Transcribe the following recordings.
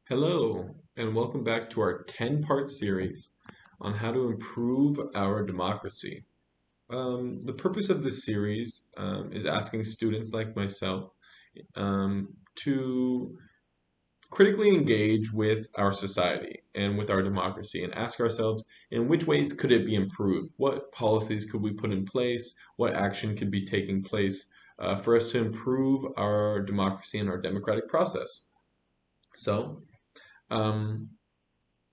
Hello, and welcome back to our 10-part series on how to improve our democracy. The purpose of this series is asking students like myself to critically engage with our society and with our democracy and ask ourselves in which ways could it be improved? What policies could we put in place? What action could be taking place for us to improve our democracy and our democratic process? So, um,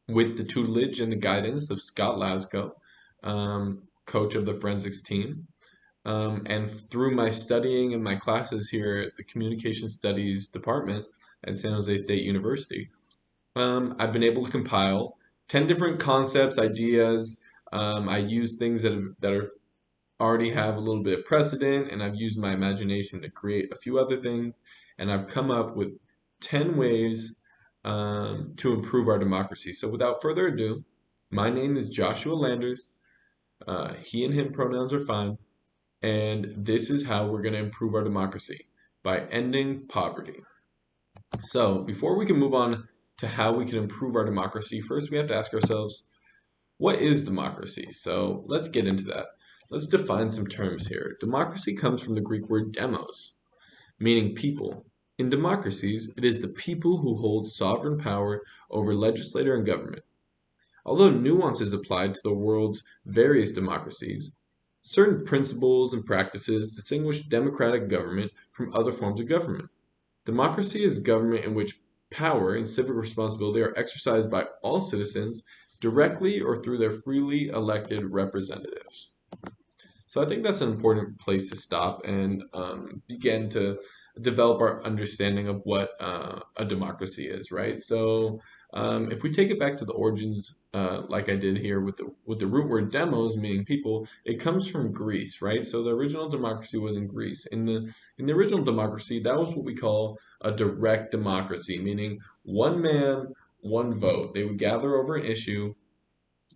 with the tutelage and the guidance of Scott Lasco, coach of the forensics team. And through my studying and my classes here at the Communication Studies Department at San Jose State University, I've been able to compile 10 different concepts, ideas. I use things that already have a little bit of precedent, and I've used my imagination to create a few other things. And I've come up with 10 ways to improve our democracy. So without further ado, my name is Joshua Landers. He and him pronouns are fine. And this is how we're going to improve our democracy by ending poverty. So before we can move on to how we can improve our democracy, first we have to ask ourselves, what is democracy? So let's get into that. Let's define some terms here. Democracy comes from the Greek word demos, meaning people. In democracies, it is the people who hold sovereign power over legislature and government. Although nuance is applied to the world's various democracies, certain principles and practices distinguish democratic government from other forms of government. Democracy is government in which power and civic responsibility are exercised by all citizens directly or through their freely elected representatives. So I think that's an important place to stop and begin to develop our understanding of what a democracy is, right? So if we take it back to the origins, like I did here with the root word demos, meaning people, it comes from Greece, right? So the original democracy was in Greece. In the original democracy, that was what we call a direct democracy, meaning one man, one vote. They would gather over an issue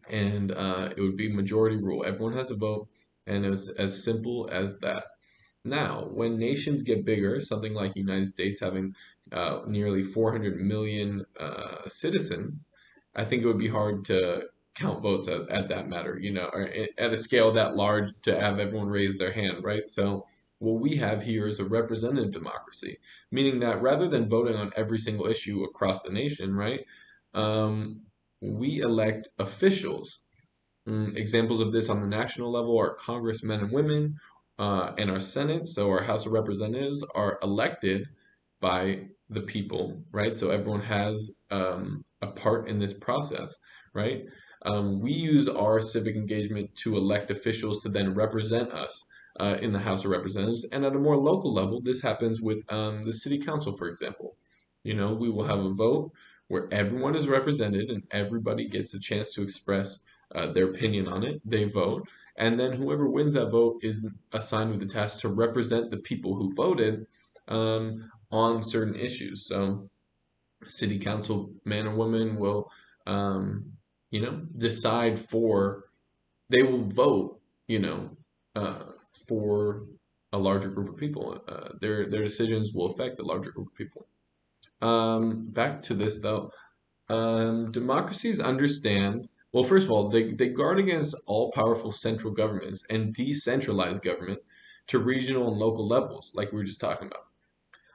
and it would be majority rule. Everyone has a vote, and it was as simple as that. Now, when nations get bigger, something like the United States having nearly 400 million citizens, I think it would be hard to count votes at that matter, or at a scale that large to have everyone raise their hand, right? So what we have here is a representative democracy, meaning that rather than voting on every single issue across the nation, right, um, we elect officials. Examples of this on the national level are congressmen and women, and our Senate, so our House of Representatives, are elected by the people, right? So everyone has a part in this process, right? We used our civic engagement to elect officials to then represent us in the House of Representatives. And at a more local level, this happens with the City Council, for example. We will have a vote where everyone is represented and everybody gets a chance to express their opinion on it. They vote, and then whoever wins that vote is assigned with the task to represent the people who voted on certain issues. So, city council man or woman will, decide for. They will vote, uh, for a larger group of people. Their decisions will affect a larger group of people. Back to this though. Democracies understand, well, first of all, they guard against all powerful central governments and decentralize government to regional and local levels, like we were just talking about.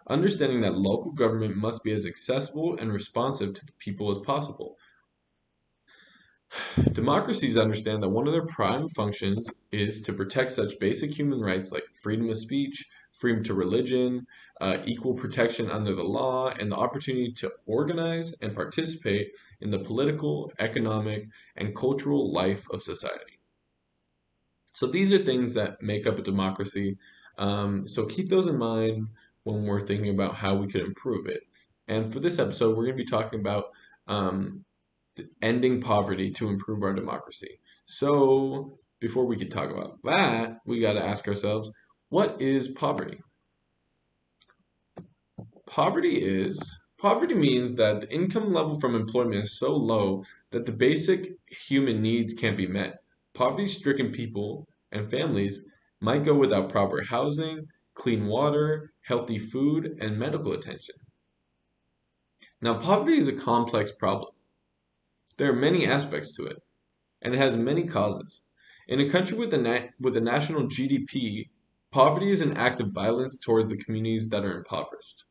Understanding that local government must be as accessible and responsive to the people as possible. Democracies understand that one of their prime functions is to protect such basic human rights like freedom of speech, freedom to religion, equal protection under the law, and the opportunity to organize and participate in the political, economic, and cultural life of society. So these are things that make up a democracy. So keep those in mind when we're thinking about how we could improve it. And for this episode, we're going to be talking about um, ending poverty to improve our democracy. So, before we can talk about that, we got to ask ourselves, what is poverty? Poverty means that the income level from employment is so low that the basic human needs can't be met. Poverty-stricken people and families might go without proper housing, clean water, healthy food, and medical attention. Now, poverty is a complex problem. There are many aspects to it, and it has many causes. In a country with with a national GDP, poverty is an act of violence towards the communities that are impoverished.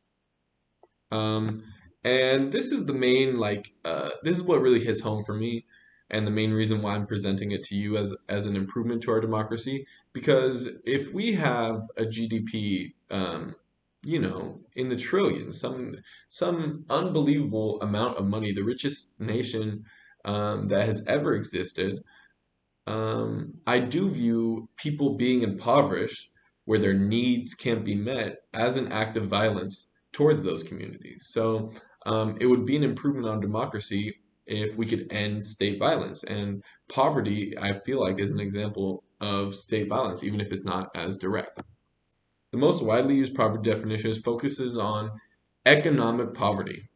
Um, and this is the main this is what really hits home for me, and the main reason why I'm presenting it to you as an improvement to our democracy. Because if we have a GDP, in the trillions, some unbelievable amount of money, the richest nation that has ever existed, I do view people being impoverished, where their needs can't be met, as an act of violence towards those communities. So it would be an improvement on democracy if we could end state violence. And poverty, I feel like, is an example of state violence, even if it's not as direct. The most widely used poverty definition focuses on economic poverty.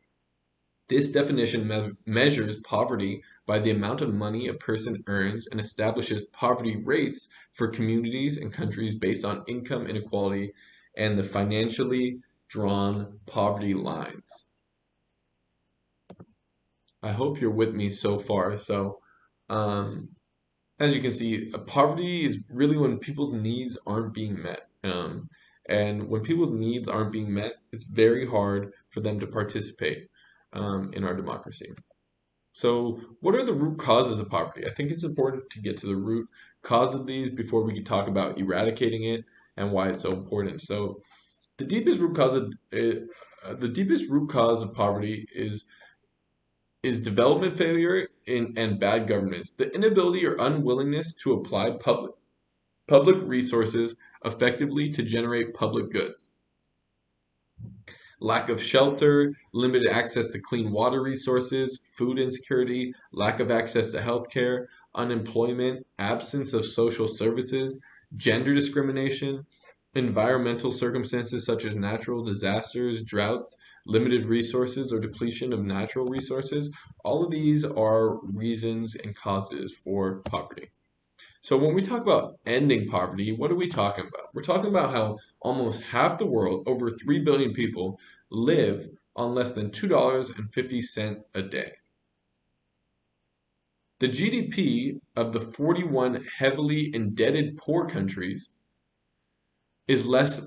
This definition measures poverty by the amount of money a person earns and establishes poverty rates for communities and countries based on income inequality and the financially drawn poverty lines. I hope you're with me so far. Um, as you can see, poverty is really when people's needs aren't being met. And when people's needs aren't being met, it's very hard for them to participate in our democracy. So, what are the root causes of poverty? I think it's important to get to the root cause of these before we can talk about eradicating it and why it's so important. So, the deepest root cause of the deepest root cause of poverty is development failure and bad governance, the inability or unwillingness to apply public resources effectively to generate public goods. Lack of shelter, limited access to clean water resources, food insecurity, lack of access to healthcare, unemployment, absence of social services, gender discrimination, environmental circumstances such as natural disasters, droughts, limited resources, or depletion of natural resources. All of these are reasons and causes for poverty. So when we talk about ending poverty, what are we talking about? We're talking about how almost half the world, over 3 billion people, live on less than $2.50 a day. The GDP of the 41 heavily indebted poor countries is less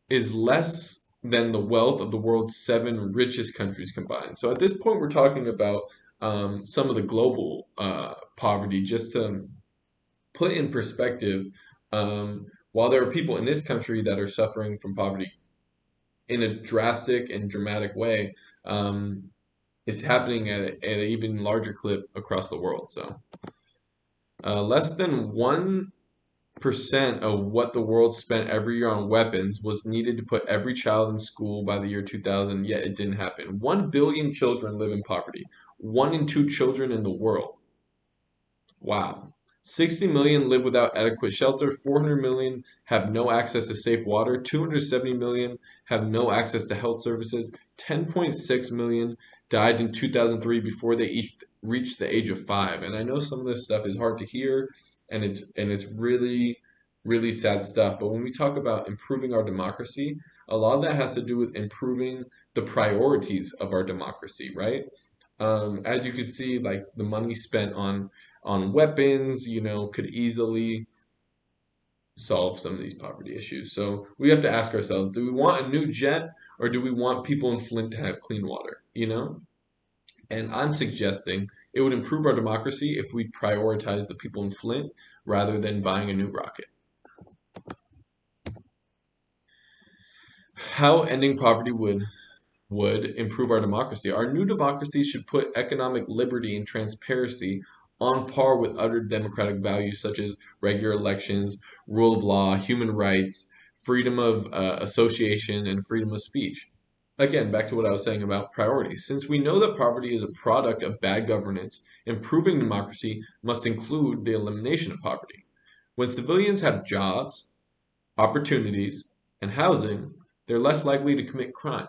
than the wealth of the world's 7 richest countries combined. So at this point, we're talking about some of the global poverty, just to put in perspective, while there are people in this country that are suffering from poverty in a drastic and dramatic way, it's happening at an even larger clip across the world. So, less than 1% of what the world spent every year on weapons was needed to put every child in school by the year 2000, yet it didn't happen. 1 billion children live in poverty, 1 in 2 children in the world. Wow. 60 million live without adequate shelter, 400 million have no access to safe water, 270 million have no access to health services, 10.6 million died in 2003 before they each reached the age of 5. And I know some of this stuff is hard to hear, and it's really really sad stuff, but when we talk about improving our democracy, a lot of that has to do with improving the priorities of our democracy, right? As you can see, like the money spent on weapons, could easily solve some of these poverty issues. So we have to ask ourselves, do we want a new jet, or do we want people in Flint to have clean water? And I'm suggesting it would improve our democracy if we prioritize the people in Flint rather than buying a new rocket. How ending poverty would improve our democracy. Our new democracy should put economic liberty and transparency on par with other democratic values such as regular elections, rule of law, human rights, freedom of association, and freedom of speech. Again, back to what I was saying about priorities. Since we know that poverty is a product of bad governance, improving democracy must include the elimination of poverty. When civilians have jobs, opportunities, and housing, they're less likely to commit crime.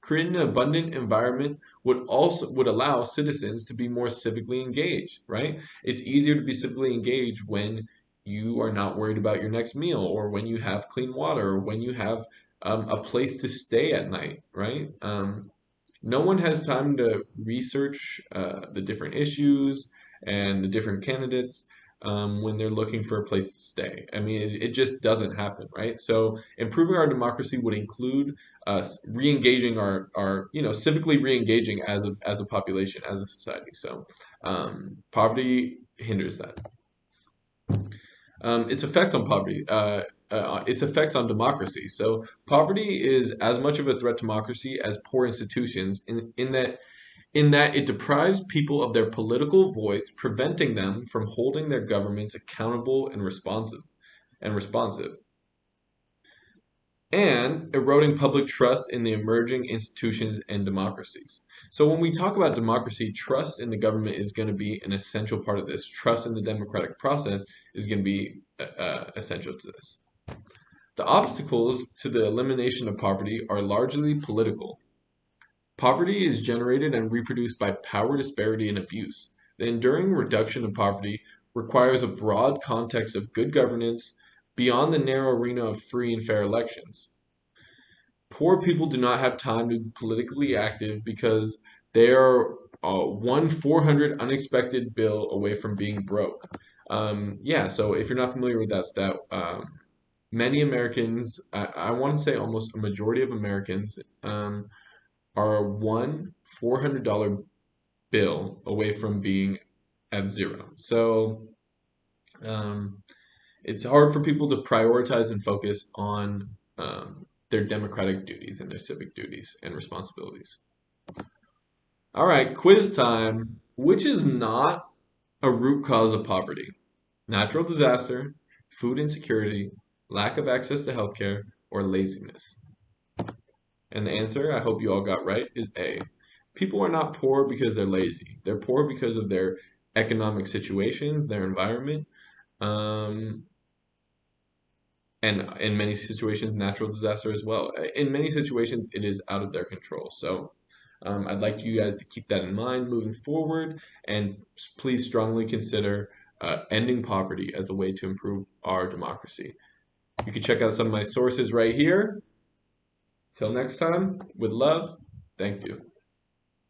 Creating an abundant environment would allow citizens to be more civically engaged, right? It's easier to be civically engaged when you are not worried about your next meal, or when you have clean water, or when you have a place to stay at night, right? No one has time to research the different issues and the different candidates when they're looking for a place to stay. I mean, it just doesn't happen, right? So improving our democracy would include re-engaging civically re-engaging as a population, as a society. So poverty hinders that. Its effects on poverty, its effects on democracy. So poverty is as much of a threat to democracy as poor institutions in that it deprives people of their political voice, preventing them from holding their governments accountable and responsive, and eroding public trust in the emerging institutions and democracies. So when we talk about democracy, trust in the government is going to be an essential part of this. Trust in the democratic process is going to be essential to this. The obstacles to the elimination of poverty are largely political. Poverty is generated and reproduced by power disparity and abuse. The enduring reduction of poverty requires a broad context of good governance beyond the narrow arena of free and fair elections. Poor people do not have time to be politically active because they are one 400 unexpected bill away from being broke. Yeah, so if you're not familiar with that stat, many Americans, I want to say almost a majority of Americans, are one $400 bill away from being at zero. So um, it's hard for people to prioritize and focus on their democratic duties and their civic duties and responsibilities. All right, quiz time. Which is not a root cause of poverty? Natural disaster, food insecurity, lack of access to healthcare, or laziness? And the answer, I hope you all got right, is A. People are not poor because they're lazy. They're poor because of their economic situation, their environment, um, and in many situations, natural disaster as well. In many situations, it is out of their control. So I'd like you guys to keep that in mind moving forward, and please strongly consider ending poverty as a way to improve our democracy. You can check out some of my sources right here. Till next time, with love, thank you.